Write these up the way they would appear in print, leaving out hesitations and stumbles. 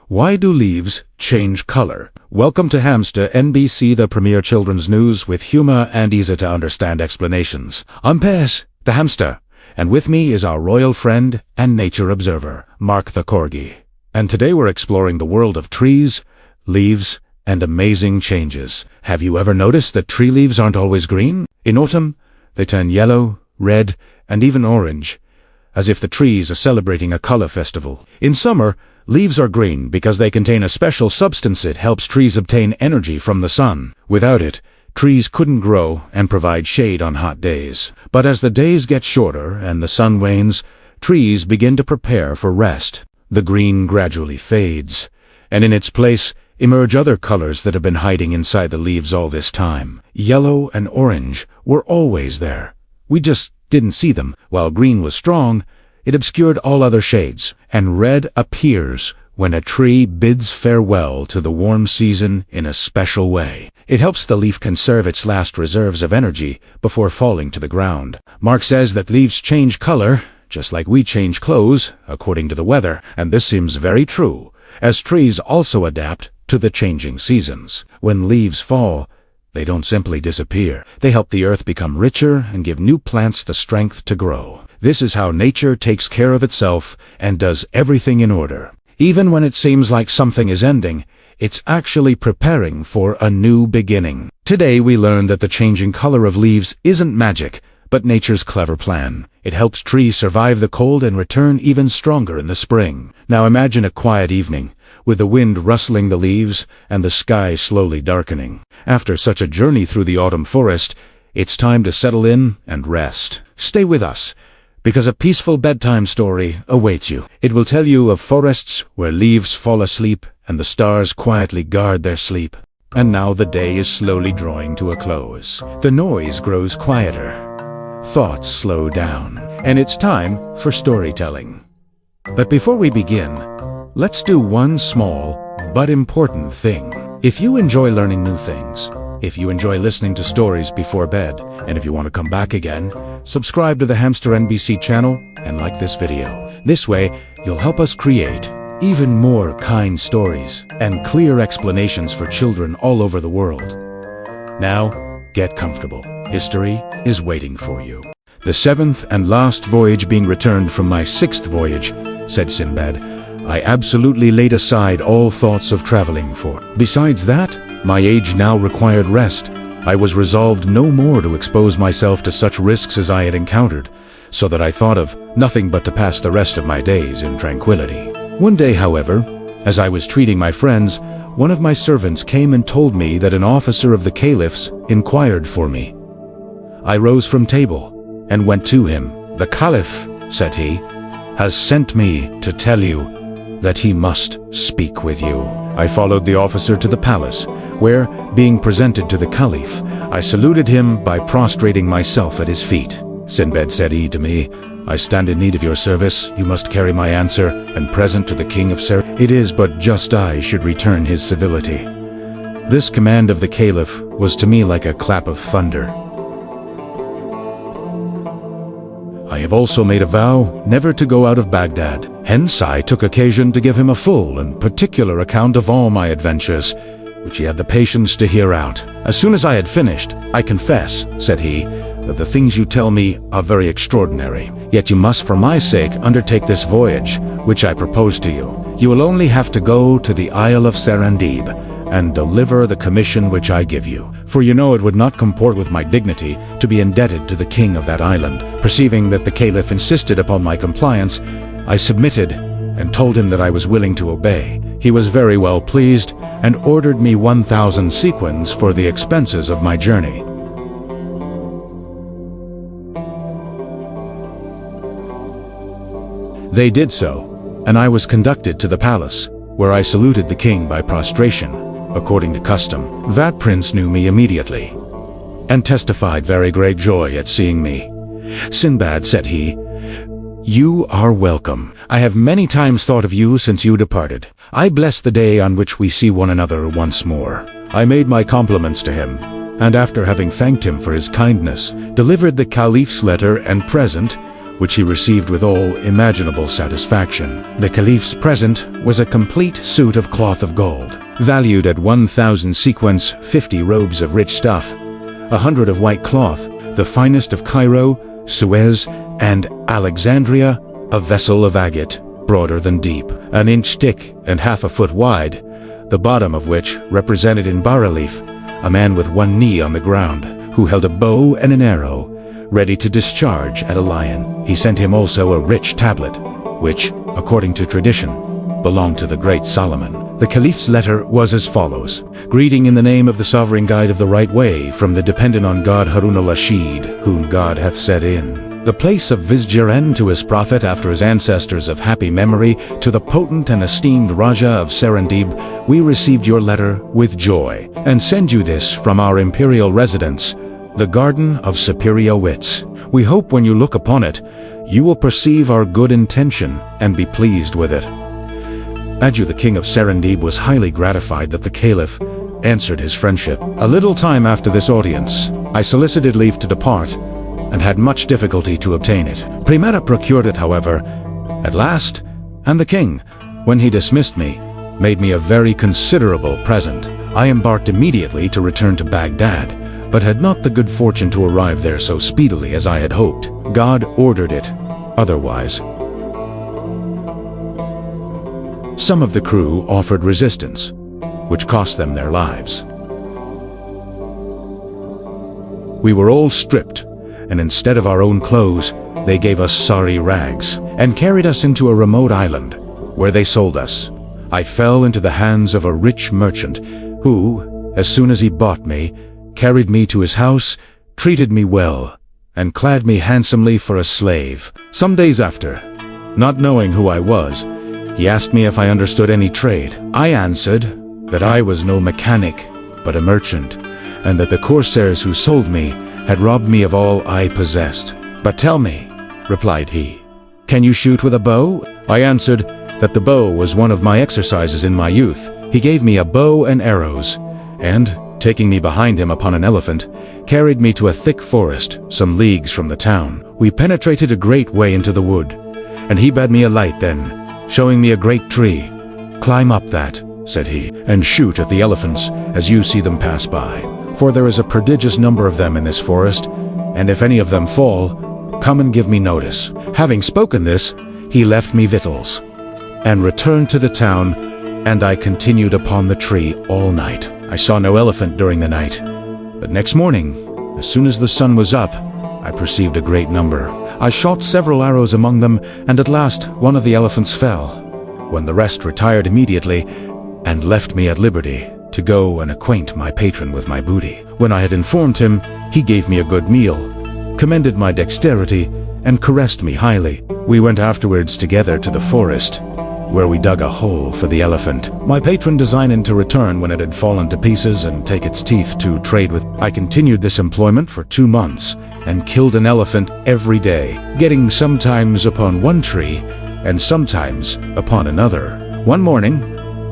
Why do leaves change color? Welcome to Hamster NBC, the premier children's news with humor and easy-to-understand explanations. I'm Pez, the hamster, and with me is our royal friend and nature observer, Mark the corgi. And today we're exploring the world of trees, leaves, and amazing changes. Have you ever noticed that tree leaves aren't always green? In autumn, they turn yellow, red, and even orange, as if the trees are celebrating a color festival. In summer, leaves are green because they contain a special substance that helps trees obtain energy from the sun. Without it, trees couldn't grow and provide shade on hot days. But as the days get shorter and the sun wanes, trees begin to prepare for rest. The green gradually fades, and in its place emerge other colors that have been hiding inside the leaves all this time. Yellow and orange were always there. We just didn't see them. While green was strong, it obscured all other shades, and red appears when a tree bids farewell to the warm season in a special way. It helps the leaf conserve its last reserves of energy before falling to the ground. Mark says that leaves change color, just like we change clothes, according to the weather, and this seems very true, as trees also adapt to the changing seasons. When leaves fall, they don't simply disappear. They help the earth become richer and give new plants the strength to grow. This is how nature takes care of itself and does everything in order. Even when it seems like something is ending, it's actually preparing for a new beginning. Today we learn that the changing color of leaves isn't magic, but nature's clever plan. It helps trees survive the cold and return even stronger in the spring. Now imagine a quiet evening, with the wind rustling the leaves and the sky slowly darkening. After such a journey through the autumn forest, it's time to settle in and rest. Stay with us, because a peaceful bedtime story awaits you. It will tell you of forests where leaves fall asleep and the stars quietly guard their sleep. And now the day is slowly drawing to a close. The noise grows quieter. Thoughts slow down. And it's time for storytelling. But before we begin, let's do one small but important thing. If you enjoy learning new things, if you enjoy listening to stories before bed, and if you want to come back again, subscribe to the Hamster NBC channel and like this video. This way, you'll help us create even more kind stories and clear explanations for children all over the world. Now, get comfortable. History is waiting for you. The seventh and last voyage being returned from my sixth voyage, said Sinbad, I absolutely laid aside all thoughts of traveling for. Besides that, my age now required rest. I was resolved no more to expose myself to such risks as I had encountered, so that I thought of nothing but to pass the rest of my days in tranquility. One day, however, as I was treating my friends, one of my servants came and told me that an officer of the caliphs inquired for me. I rose from table and went to him. The caliph, said he, has sent me to tell you that he must speak with you. I followed the officer to the palace, where, being presented to the caliph, I saluted him by prostrating myself at his feet. Sinbad, said he to me, I stand in need of your service. You must carry my answer and present to the king of Ser. It is but just I should return his civility. This command of the caliph was to me like a clap of thunder. I have also made a vow never to go out of Baghdad. Hence I took occasion to give him a full and particular account of all my adventures, which he had the patience to hear out. As soon as I had finished, I confess, said he, that the things you tell me are very extraordinary. Yet you must for my sake undertake this voyage, which I propose to you. You will only have to go to the Isle of Serendib and deliver the commission which I give you. For you know it would not comport with my dignity to be indebted to the king of that island. Perceiving that the caliph insisted upon my compliance, I submitted and told him that I was willing to obey. He was very well pleased and ordered me 1,000 sequins for the expenses of my journey. They did so, and I was conducted to the palace, where I saluted the king by prostration, according to custom. That prince knew me immediately, and testified very great joy at seeing me. Sinbad, said he, you are welcome. I have many times thought of you since you departed. I bless the day on which we see one another once more. I made my compliments to him, and after having thanked him for his kindness, delivered the caliph's letter and present, which he received with all imaginable satisfaction. The Caliph's present was a complete suit of cloth of gold, valued at 1,000 sequins, 50 robes of rich stuff, 100 of white cloth, the finest of Cairo, Suez, and Alexandria, a vessel of agate, broader than deep, an inch thick and half a foot wide, the bottom of which represented in bas-relief a man with one knee on the ground, who held a bow and an arrow, ready to discharge at a lion. He sent him also a rich tablet, which, according to tradition, belonged to the great Solomon. The Caliph's letter was as follows: "Greeting in the name of the sovereign guide of the right way, from the dependent on God Harun al-Rashid, whom God hath set in the place of vicegerent to his prophet after his ancestors of happy memory, to the potent and esteemed Raja of Serendib, we received your letter with joy, and send you this from our imperial residence, the Garden of Superior Wits. We hope when you look upon it, you will perceive our good intention and be pleased with it." Aju, the king of Serendib, was highly gratified that the Caliph answered his friendship. A little time after this audience, I solicited leave to depart, and had much difficulty to obtain it. Primera procured it, however, at last, and the king, when he dismissed me, made me a very considerable present. I embarked immediately to return to Baghdad, but had not the good fortune to arrive there so speedily as I had hoped. God ordered it otherwise. Some of the crew offered resistance, which cost them their lives. We were all stripped, and instead of our own clothes, they gave us sorry rags, and carried us into a remote island, where they sold us. I fell into the hands of a rich merchant, who, as soon as he bought me, carried me to his house, treated me well, and clad me handsomely for a slave. Some days after, not knowing who I was, he asked me if I understood any trade. I answered that I was no mechanic, but a merchant, and that the corsairs who sold me had robbed me of all I possessed. "But tell me," replied he, "can you shoot with a bow?" I answered that the bow was one of my exercises in my youth. He gave me a bow and arrows, and, taking me behind him upon an elephant, carried me to a thick forest some leagues from the town. We penetrated a great way into the wood, and he bade me alight then, showing me a great tree. "Climb up that," said he, "and shoot at the elephants as you see them pass by. For there is a prodigious number of them in this forest, and if any of them fall, come and give me notice." Having spoken this, he left me victuals, and returned to the town, and I continued upon the tree all night. I saw no elephant during the night, but next morning, as soon as the sun was up, I perceived a great number. I shot several arrows among them, and at last one of the elephants fell, when the rest retired immediately, and left me at liberty to go and acquaint my patron with my booty. When I had informed him, he gave me a good meal, commended my dexterity, and caressed me highly. We went afterwards together to the forest, where we dug a hole for the elephant, my patron designing to return when it had fallen to pieces and take its teeth to trade with. I continued this employment for 2 months, and killed an elephant every day, getting sometimes upon one tree, and sometimes upon another. One morning,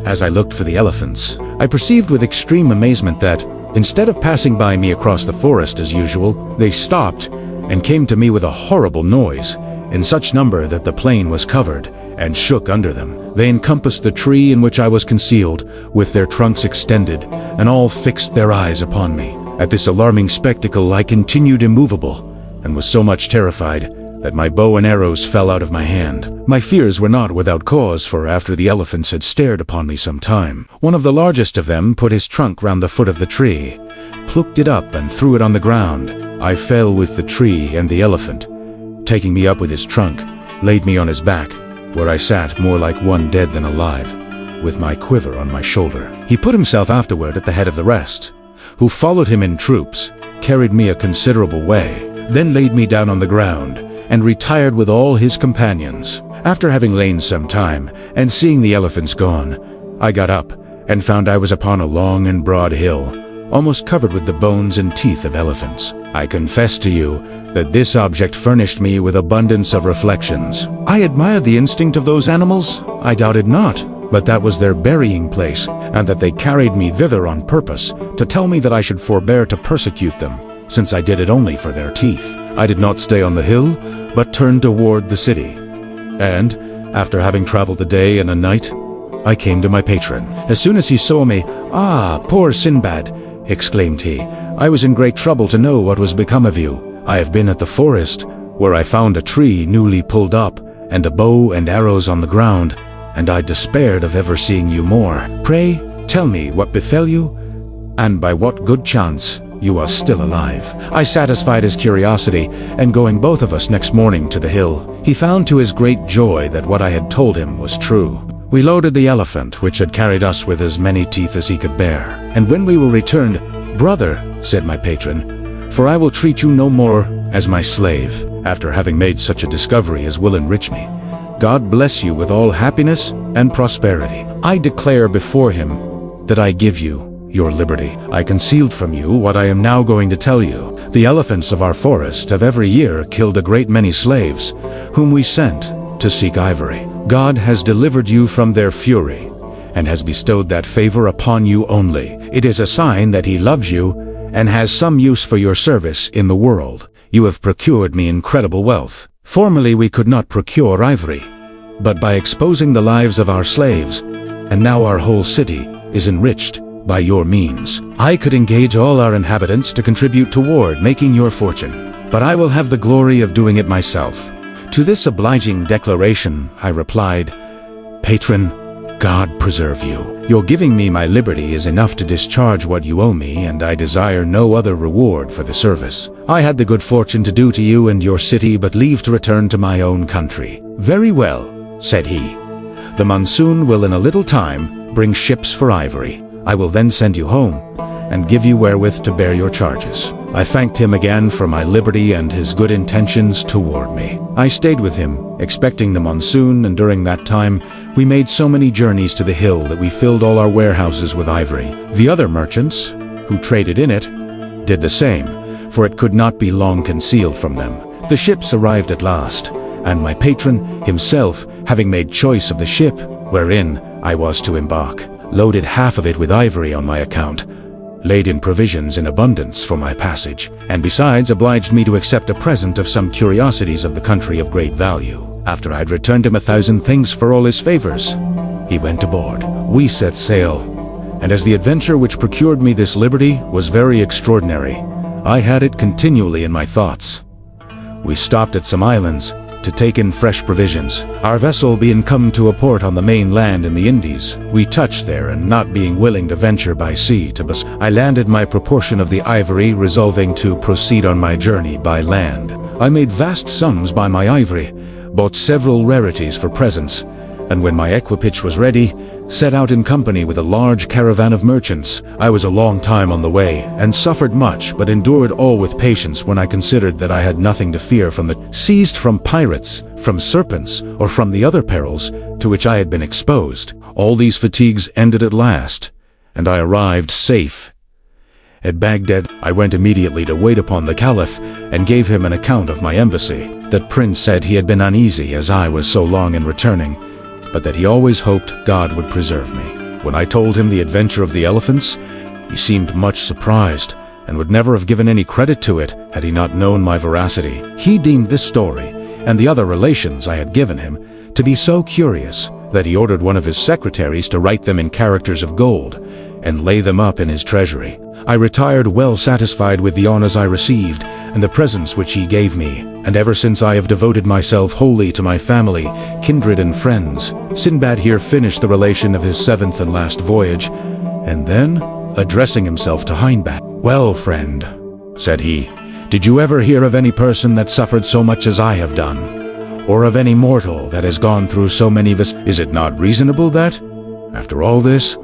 as I looked for the elephants, I perceived with extreme amazement that, instead of passing by me across the forest as usual, they stopped and came to me with a horrible noise, in such number that the plain was covered and shook under them. They encompassed the tree in which I was concealed, with their trunks extended, and all fixed their eyes upon me. At this alarming spectacle I continued immovable, and was so much terrified that my bow and arrows fell out of my hand. My fears were not without cause, for after the elephants had stared upon me some time, one of the largest of them put his trunk round the foot of the tree, plucked it up and threw it on the ground. I fell with the tree, and the elephant, taking me up with his trunk, laid me on his back, where I sat more like one dead than alive, with my quiver on my shoulder. He put himself afterward at the head of the rest, who followed him in troops, carried me a considerable way, then laid me down on the ground, and retired with all his companions. After having lain some time, and seeing the elephants gone, I got up, and found I was upon a long and broad hill, almost covered with the bones and teeth of elephants. I confess to you that this object furnished me with abundance of reflections. I admired the instinct of those animals, I doubted not, but that was their burying place, and that they carried me thither on purpose, to tell me that I should forbear to persecute them, since I did it only for their teeth. I did not stay on the hill, but turned toward the city. And, after having traveled a day and a night, I came to my patron. As soon as he saw me, "Ah, poor Sinbad," exclaimed he, "I was in great trouble to know what was become of you. I have been at the forest, where I found a tree newly pulled up, and a bow and arrows on the ground, and I despaired of ever seeing you more. Pray, tell me what befell you, and by what good chance you are still alive." I satisfied his curiosity, and going both of us next morning to the hill, he found to his great joy that what I had told him was true. We loaded the elephant, which had carried us with as many teeth as he could bear, and when we were returned, "Brother," said my patron, "for I will treat you no more as my slave, after having made such a discovery as will enrich me. God bless you with all happiness and prosperity. I declare before him that I give you your liberty. I concealed from you what I am now going to tell you. The elephants of our forest have every year killed a great many slaves, whom we sent to seek ivory. God has delivered you from their fury, and has bestowed that favor upon you only. It is a sign that he loves you, and has some use for your service in the world. You have procured me incredible wealth. Formerly we could not procure ivory, but by exposing the lives of our slaves, and now our whole city is enriched by your means. I could engage all our inhabitants to contribute toward making your fortune, but I will have the glory of doing it myself." To this obliging declaration I replied, "Patron, God preserve you. Your giving me my liberty is enough to discharge what you owe me, and I desire no other reward for the service I had the good fortune to do to you and your city, but leave to return to my own country." "Very well," said he. "The monsoon will in a little time bring ships for ivory. I will then send you home, and give you wherewith to bear your charges." I thanked him again for my liberty and his good intentions toward me. I stayed with him, expecting the monsoon, and during that time we made so many journeys to the hill that we filled all our warehouses with ivory. The other merchants, who traded in it, did the same, for it could not be long concealed from them. The ships arrived at last, and my patron himself, having made choice of the ship wherein I was to embark, loaded half of it with ivory on my account, laid in provisions in abundance for my passage, and besides obliged me to accept a present of some curiosities of the country of great value. After I had returned him 1,000 things for all his favors, he went aboard. We set sail, and as the adventure which procured me this liberty was very extraordinary, I had it continually in my thoughts. We stopped at some islands to take in fresh provisions. Our vessel being come to a port on the main land in the Indies, we touched there, and not being willing to venture by sea to I landed my proportion of the ivory, resolving to proceed on my journey by land. I made vast sums by my ivory, bought several rarities for presents, and when my equipage was ready, set out in company with a large caravan of merchants. I was a long time on the way, and suffered much, but endured all with patience when I considered that I had nothing to fear from the seized from pirates, from serpents, or from the other perils to which I had been exposed. All these fatigues ended at last, and I arrived safe at Baghdad. I went immediately to wait upon the Caliph, and gave him an account of my embassy. That prince said he had been uneasy as I was so long in returning, but that he always hoped God would preserve me. When I told him the adventure of the elephants, he seemed much surprised, and would never have given any credit to it had he not known my veracity. He deemed this story, and the other relations I had given him, to be so curious that he ordered one of his secretaries to write them in characters of gold, and lay them up in his treasury. I retired well satisfied with the honors I received, and the presents which he gave me, and ever since I have devoted myself wholly to my family, kindred and friends. Sinbad here finished the relation of his 7th and last voyage, and then, addressing himself to Hindbad, "Well, friend," said he, "did you ever hear of any person that suffered so much as I have done? Or of any mortal that has gone through so many Is it not reasonable that, after all this,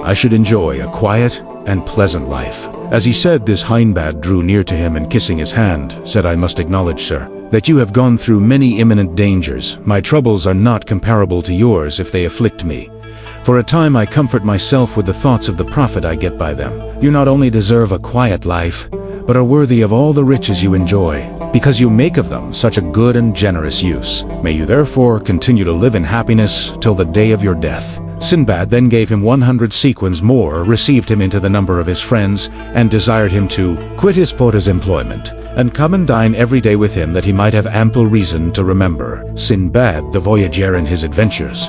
I should enjoy a quiet and pleasant life?" As he said this, Hindbad drew near to him, and kissing his hand, said, "I must acknowledge, sir, that you have gone through many imminent dangers. My troubles are not comparable to yours if they afflict me. For a time I comfort myself with the thoughts of the profit I get by them. You not only deserve a quiet life, but are worthy of all the riches you enjoy, because you make of them such a good and generous use. May you therefore continue to live in happiness till the day of your death." Sinbad then gave him 100 sequins more, received him into the number of his friends, and desired him to quit his porter's employment, and come and dine every day with him that he might have ample reason to remember Sinbad the voyager and his adventures.